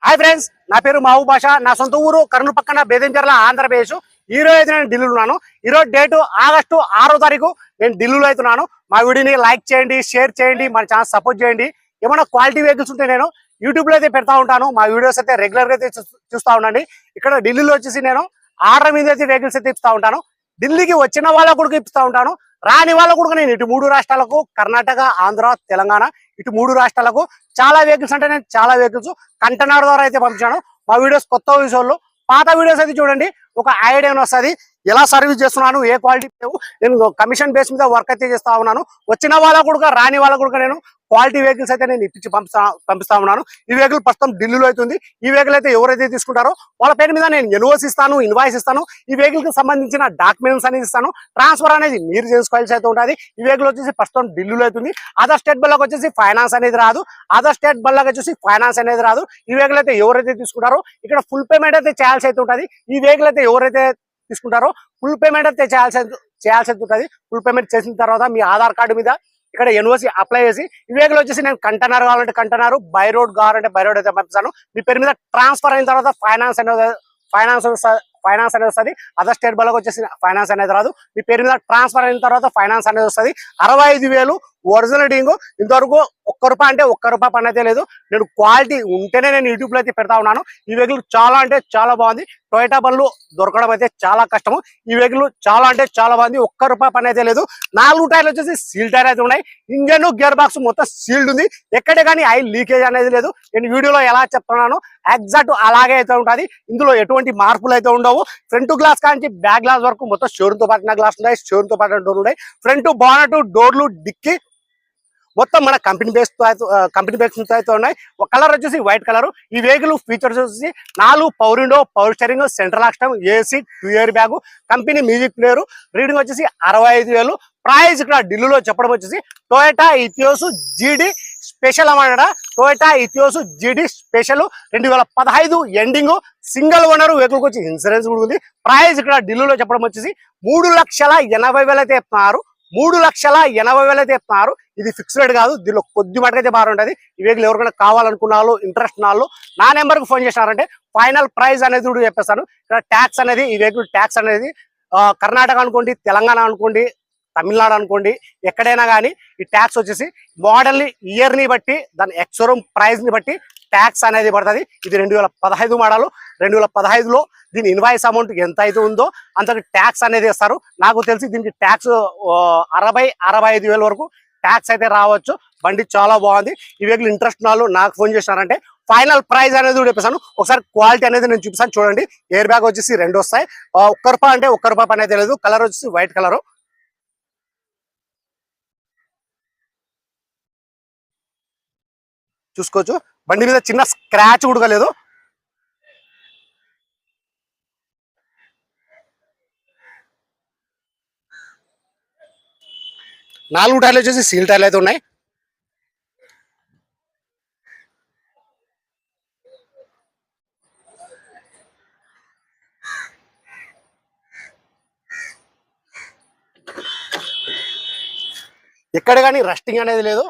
Hi friends, నా పేరు మహబూబ్ బాషా. నా సొంత ఊరు కర్నూలు పక్కన బేదంచెర్ల, ఆంధ్రప్రదేశ్. ఈ రోజు అయితే నేను ఢిల్లీలో ఉన్నాను. ఈ రోజు డేటు ఆగస్టు 6వ తారీఖు. నేను ఢిల్లీలో అవుతున్నాను. మా వీడియోని లైక్ చేయండి, షేర్ చేయండి, మన ఛానల్ సపోర్ట్ చేయండి. ఏమైనా క్వాలిటీ వెహికల్స్ ఉంటే నేను యూట్యూబ్లో అయితే పెడతా ఉంటాను. మా వీడియోస్ అయితే రెగ్యులర్గా అయితే చూస్తూ ఉండండి. ఇక్కడ ఢిల్లీలో వచ్చేసి నేను ఆర్డర్ మీద అయితే వెహికల్స్ అయితే ఇస్తూ ఉంటాను. ఢిల్లీకి వచ్చిన వాళ్ళకు కూడా ఇస్తూ ఉంటాను. రాని వాళ్ళకు కూడా నేను ఇటు 3 రాష్ట్రాలకు, కర్ణాటక, ఆంధ్ర, తెలంగాణ, ఇటు 3 రాష్ట్రాలకు చాలా వెహికల్స్ అంటే నేను చాలా వెహికల్స్ కంటైనర్ ద్వారా అయితే పంపించాను. మా వీడియోస్ కొత్త విషయాలు, పాత వీడియోస్ అయితే చూడండి, ఒక ఐడియా వస్తుంది. ఎలా సర్వీస్ చేస్తున్నాను, ఏ క్వాలిటీ లేవు. నేను కమిషన్ బేస్ మీద వర్క్ అయితే చేస్తా ఉన్నాను. వచ్చిన వాళ్ళకు కూడా రాని వాళ్ళకు కూడా నేను క్వాలిటీ వెహికల్స్ అయితే నేను ఇప్పించి పంపిస్తా ఉన్నాను. ఈ వెహికల్ ప్రస్తుతం ఢిల్లీలో అవుతుంది. ఈ వెహికల్ అయితే ఎవరైతే తీసుకుంటారో వాళ్ళ పేరు మీద నేను ఎన్ఓసి ఇస్తాను, ఇన్వాయిస్ ఇస్తాను. ఈ వెహికల్ కి సంబంధించిన డాక్యుమెంట్స్ అనేది ఇస్తాను. ట్రాన్స్ఫర్ అనేది మీరు చేసుకోవాల్సి అయితే ఉంటుంది. ఈ వెహికల్ వచ్చేసి ప్రస్తుతం ఢిల్లీలో అవుతుంది. అదర్ స్టేట్ బల్లకు వచ్చేసి ఫైనాన్స్ అనేది రాదు. అదర్ స్టేట్ బల్లకు వచ్చేసి ఫైనాన్స్ అనేది రాదు. ఈ వెహికల్ అయితే ఎవరైతే తీసుకుంటారో ఇక్కడ ఫుల్ పేమెంట్ అయితే చేయాల్సి అయితే ఉంటుంది. ఈ వెహికల్ అయితే ఎవరైతే తీసుకుంటారో ఫుల్ పేమెంట్ అయితే చేయాల్సి ఉంటుంది. ఫుల్ పేమెంట్ చేసిన తర్వాత మీ ఆధార్ కార్డు మీద ఇక్కడ ఎన్ఓసి అప్లై చేసి ఈ వెహికల్ వచ్చేసి నేను కంటైనర్ కావాలంటే కంటైనర్, బై రోడ్ కావాలంటే బై రోడ్ అయితే పంపిస్తాను. మీ పేరు మీద ట్రాన్స్ఫర్ అయిన తర్వాత ఫైనాన్స్ అనేది వస్తుంది. అదర్ స్టేట్ బల్లకు వచ్చేసి ఫైనాన్స్ అనేది రాదు. మీ పేరు మీద ట్రాన్స్ఫర్ అయిన తర్వాత ఫైనాన్స్ అనేది వస్తుంది. 65,000 ఒరిజినల్ డీంగ్. ఇంతవరకు ఒక్క రూపాయి అంటే ఒక్క రూపాయి పని అయితే లేదు. నేను క్వాలిటీ ఉంటేనే నేను యూట్యూబ్లో అయితే పెడతా ఉన్నాను. ఈ వెహికల్ చాలా అంటే చాలా బాగుంది. టొయోటా బండ్లు దొరకడం అయితే చాలా కష్టము. ఈ వెహికల్ చాలా అంటే చాలా బాగుంది. ఒక్క రూపాయి పని అయితే లేదు. 4 టైర్లు వచ్చేసి సీల్ టైర్ అయితే ఉన్నాయి. ఇంజన్, గేర్ బాక్స్ మొత్తం సీల్డ్ ఉంది. ఎక్కడే కానీ ఆయిల్ లీకేజ్ అనేది లేదు. నేను వీడియోలో ఎలా చెప్తున్నాను ఎగ్జాక్ట్ అలాగే అయితే ఉంటుంది. ఇందులో ఎటువంటి మార్పులు అయితే ఉండవు. ఫ్రంట్ గ్లాస్ కానీ బ్యాక్ గ్లాస్ వరకు మొత్తం షోరూమ్ తో పాటిన గ్లాస్ ఉన్నాయి, షోరూమ్ తో పాటిన డోర్లు ఉన్నాయి. ఫ్రంట్ బానెట్, డోర్లు, డిక్కి మొత్తం మన కంపెనీ బేస్ అయితే ఉన్నాయి. ఒక కలర్ వచ్చేసి వైట్ కలర్. ఈ వెహికల్ ఫీచర్స్ వచ్చేసి 4 power window, power steering, central lock, AC, 2 air bag, company music player. Reading వచ్చేసి 65,000. ప్రైస్ ఇక్కడ ఢిల్లీలో చెప్పడం వచ్చేసి టొయోటా ఇథియోస్ జీడీ స్పెషల్ అన్నమాట. టొయోటా ఇథియోస్ జీడీ స్పెషల్ 2015 ఎండింగ్. సింగిల్ ఓనర్ వెహికల్ వచ్చి ఇన్సూరెన్స్ కూడా ఉంది. ప్రైస్ ఇక్కడ ఢిల్లీలో చెప్పడం వచ్చేసి 3,80,000 అయితే చెప్తున్నారు. 3,80,000 అయితే చెప్తున్నారు. ఇది ఫిక్స్ రేట్ కాదు. దీనిలో కొద్ది మటుకైతే బాగుంటుంది. ఈ వెహికల్ ఎవరికైనా కావాలనుకున్న వాళ్ళు, ఇంట్రెస్ట్ ఉన్న వాళ్ళు నా నెంబర్కి ఫోన్ చేసినారంటే ఫైనల్ ప్రైస్ అనేది కూడా చెప్పేస్తాను. ఇక్కడ ట్యాక్స్ అనేది, ఈ వెహికల్ ట్యాక్స్ అనేది కర్ణాటక అనుకోండి, తెలంగాణ అనుకోండి, తమిళనాడు అనుకోండి, ఎక్కడైనా కానీ ఈ ట్యాక్స్ వచ్చేసి మోడల్ని, ఇయర్ని బట్టి, దాని ఎక్స్షోరూమ్ ప్రైస్ని బట్టి ట్యాక్స్ అనేది పడుతుంది. ఇది 2015 మోడల్. 2015లో దీని ఇన్వాయిస్ అమౌంట్ ఎంత అయితే ఉందో అంతకు ట్యాక్స్ అనేది ఇస్తారు. నాకు తెలిసి దీనికి ట్యాక్స్ 60,000-65,000 వరకు ట్యాక్స్ అయితే రావచ్చు. బండి చాలా బాగుంది. ఈ వెహికల్ ఇంట్రెస్ట్ వాళ్ళు నాకు ఫోన్ చేసినారంటే ఫైనల్ ప్రైస్ అనేది కూడా చెప్పేసాను. ఒకసారి క్వాలిటీ అనేది నేను చూపిస్తాను చూడండి. ఎయిర్ బ్యాగ్ వచ్చేసి 2 వస్తాయి. ఒక్క రూపాయి అంటే ఒక్క రూపాయి పని అయితే లేదు. కలర్ వచ్చేసి వైట్ కలర్. చూసుకోవచ్చు. బండి మీద చిన్న స్క్రాచ్ కూడా లేదు. నాలుగు టైర్లు వచ్చేసి సీల్ టైర్లు అయితే ఉన్నాయి. ఎక్కడ కానీ రస్టింగ్ అనేది లేదు.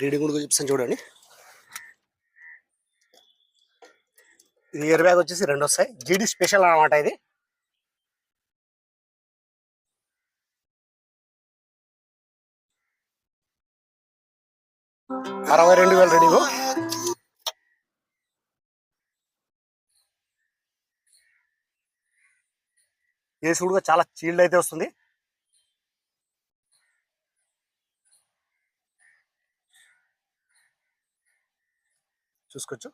రీడింగ్ కూడా చెప్తాను చూడండి. ఇది ఇయర్ బ్యాగ్ వచ్చేసి 2 వస్తాయి. జీడీ స్పెషల్ అనమాట. ఇది 62,000 రీడింగ్. ఏసీ కూడా చాలా చీల్డ్ అయితే వస్తుంది. చూసుకోవచ్చు.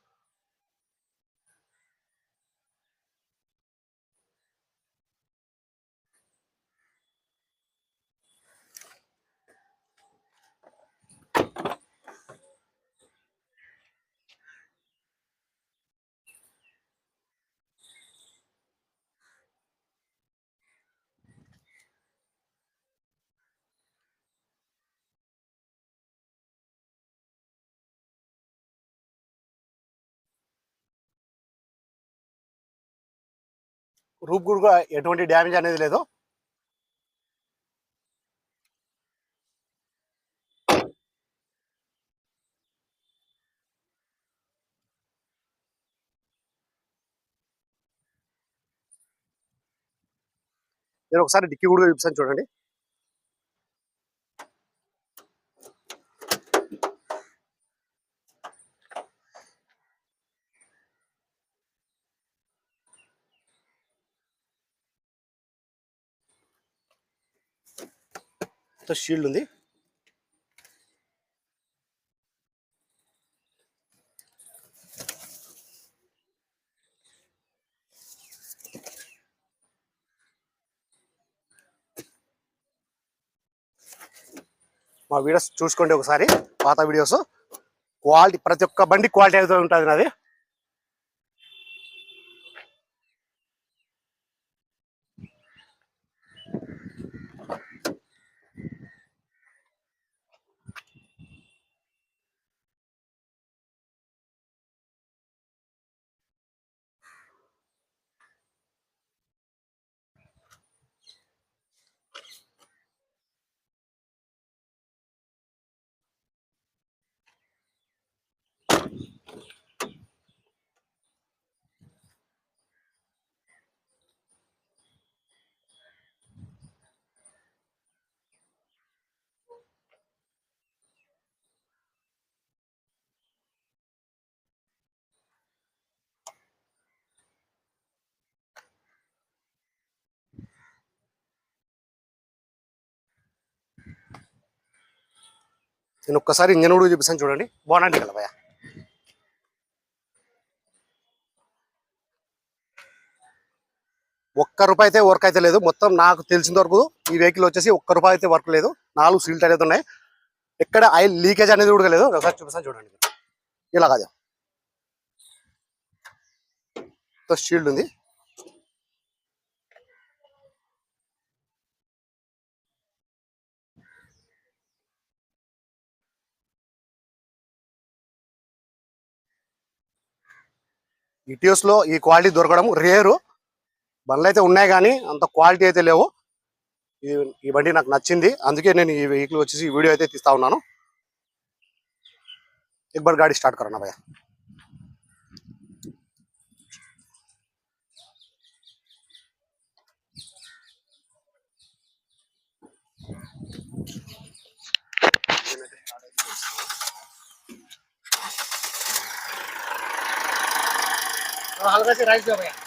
రూప్ కూడా ఎటువంటి డ్యామేజ్ అనేది లేదు. నేను ఒకసారి డిక్కీ కూడా చూపిస్తాను చూడండి. షీల్డ్ ఉంది. మా వీడియోస్ చూసుకోండి ఒకసారి, పాత వీడియోస్. క్వాలిటీ ప్రతి ఒక్క బండి క్వాలిటీ అయితే ఉంటుంది నాది. నేను ఒక్కసారి ఇంజన్ కూడా చూపిస్తాను చూడండి. బాగుందండి కదా భయ. ₹1 అయితే వర్క్ అయితే లేదు. మొత్తం నాకు తెలిసిన వరకు ఈ వెహికల్ వచ్చేసి ₹1 అయితే వర్క్ లేదు. 4 సీల్ టైర్ అయితే ఉన్నాయి. ఎక్కడ ఆయిల్ లీకేజ్ అనేది కూడా లేదు. ఒకసారి చూపిస్తాను చూడండి. ఇలా కాదు, షీల్డ్ ఉంది. ఇటియోస్ లో ఈ క్వాలిటీ దొరకడం రేరు. బండ్లు అయితే ఉన్నాయి కానీ అంత క్వాలిటీ అయితే లేవు. ఈ బండి నాకు నచ్చింది, అందుకే నేను ఈ వెహికల్ వచ్చేసి ఈ వీడియో అయితే తీస్తా ఉన్నాను. एक बार गाड़ी स्टार्ट करना भैया. हल्का से राइस दो भैया.